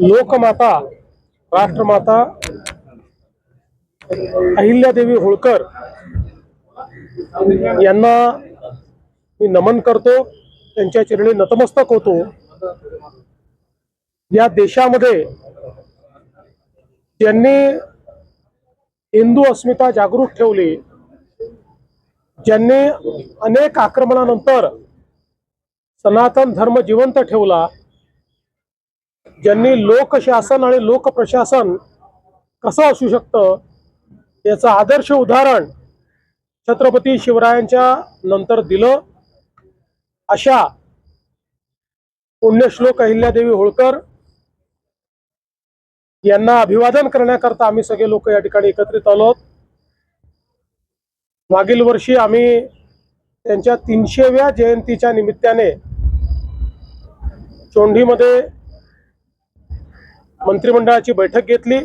लोकमाता राष्ट्रमाता अहिल्यादेवी होळकर यांना मी नमन करतो, त्यांच्या चरणी नतमस्तक होतो। या देशामध्ये ज्यांनी हिंदू अस्मिता जागृत ठेवली, ज्यांनी अनेक आक्रमणानंतर सनातन धर्म जिवंत ठेवला, ज्यांनी लोकशासन आणि लोकप्रशासन कसं असू शकतं याचं आदर्श उदाहरण छत्रपती शिवरायांच्या नंतर दिलं, अशा पुण्यश्लोक अहिल्यादेवी होळकर यांना अभिवादन करण्याकरता आम्ही सगळे लोक या ठिकाणी एकत्रित आलो आहोत। मागील वर्षी आम्ही त्यांच्या 300व्या जयंतीच्या निमित्ताने चोंडीमध्ये मंत्रिमंडळाची बैठक घेतली।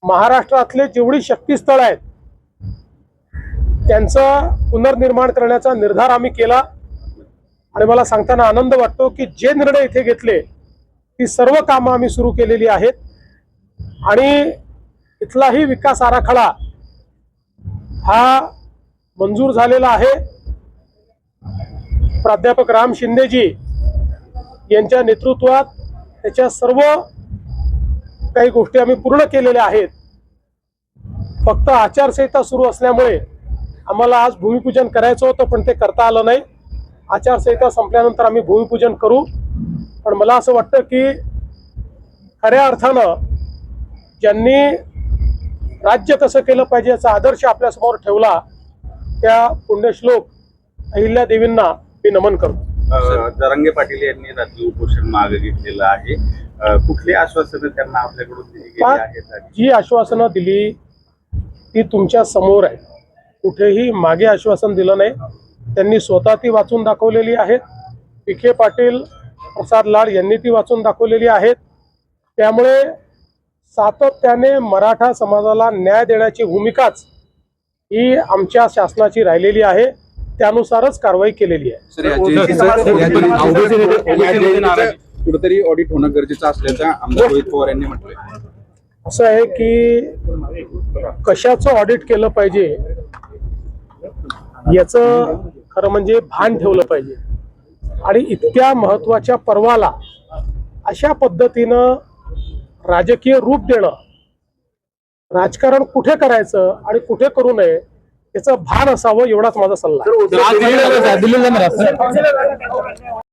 महाराष्ट्रातले जेवढी शक्तीस्थळ आहेत त्यांचं पुनर्निर्माण करण्याचा निर्धार आम्ही केला आणि मला सांगताना आनंद वाटतो की जे निर्णय इथे घेतले ती सर्व कामं आम्ही सुरू केलेली आहेत आणि इथलाही विकास आराखडा हा मंजूर झालेला आहे। प्राध्यापक राम शिंदेजी यांच्या नेतृत्वात त्याच्या सर्व काही गोष्टी आम्ही पूर्ण केलेल्या आहेत। फक्त आचारसंहिता सुरू असल्यामुळे आम्हाला आज भूमिपूजन करायचं होतं, पण ते करता आलं नाही। आचारसंहिता संपल्यानंतर आम्ही भूमिपूजन करू, पण मला असं वाटतं की खऱ्या अर्थानं ज्यांनी राज्य कसं केलं पाहिजे याचा आदर्श आपल्यासमोर ठेवला त्या पुण्यश्लोक अहिल्यादेवींना मी नमन करतो। जरांगे पाटील यांनी राज्य उपोषण मागे घेतलेलं आहे, कुठली आश्वासनं त्यांना आपल्याकडून दिली गेली आहेत? जी आश्वासनं दिली ती तुमच्या समोर आहे, कुठेही मागे आश्वासन दिलं नाही। त्यांनी स्वतः ती वाचून दाखवलेली आहेत, विखे पाटील प्रसाद लाड यांनी ती वाचून दाखवलेली आहेत। त्यामुळे सातत्याने मराठा समाजाला न्याय देण्याची भूमिकाच ही आमच्या शासनाची राहिलेली आहे, त्यानुसारच कारवाई केलेली आहे। कुठेतरी ऑडिट होणं गरजेचं असल्याचं आमदार रोहित पवार यांनी म्हटलंय। असं आहे की कशाचं ऑडिट केलं पाहिजे याचं खरं म्हणजे भान ठेवलं पाहिजे आणि इतक्या महत्त्वाच्या पर्वाला अशा पद्धतीनं राजकीय रूप देणं, राजकारण कुठे करायचं आणि कुठे करू नये याचं भान असावं, एवढाच माझा सल्ला आहे।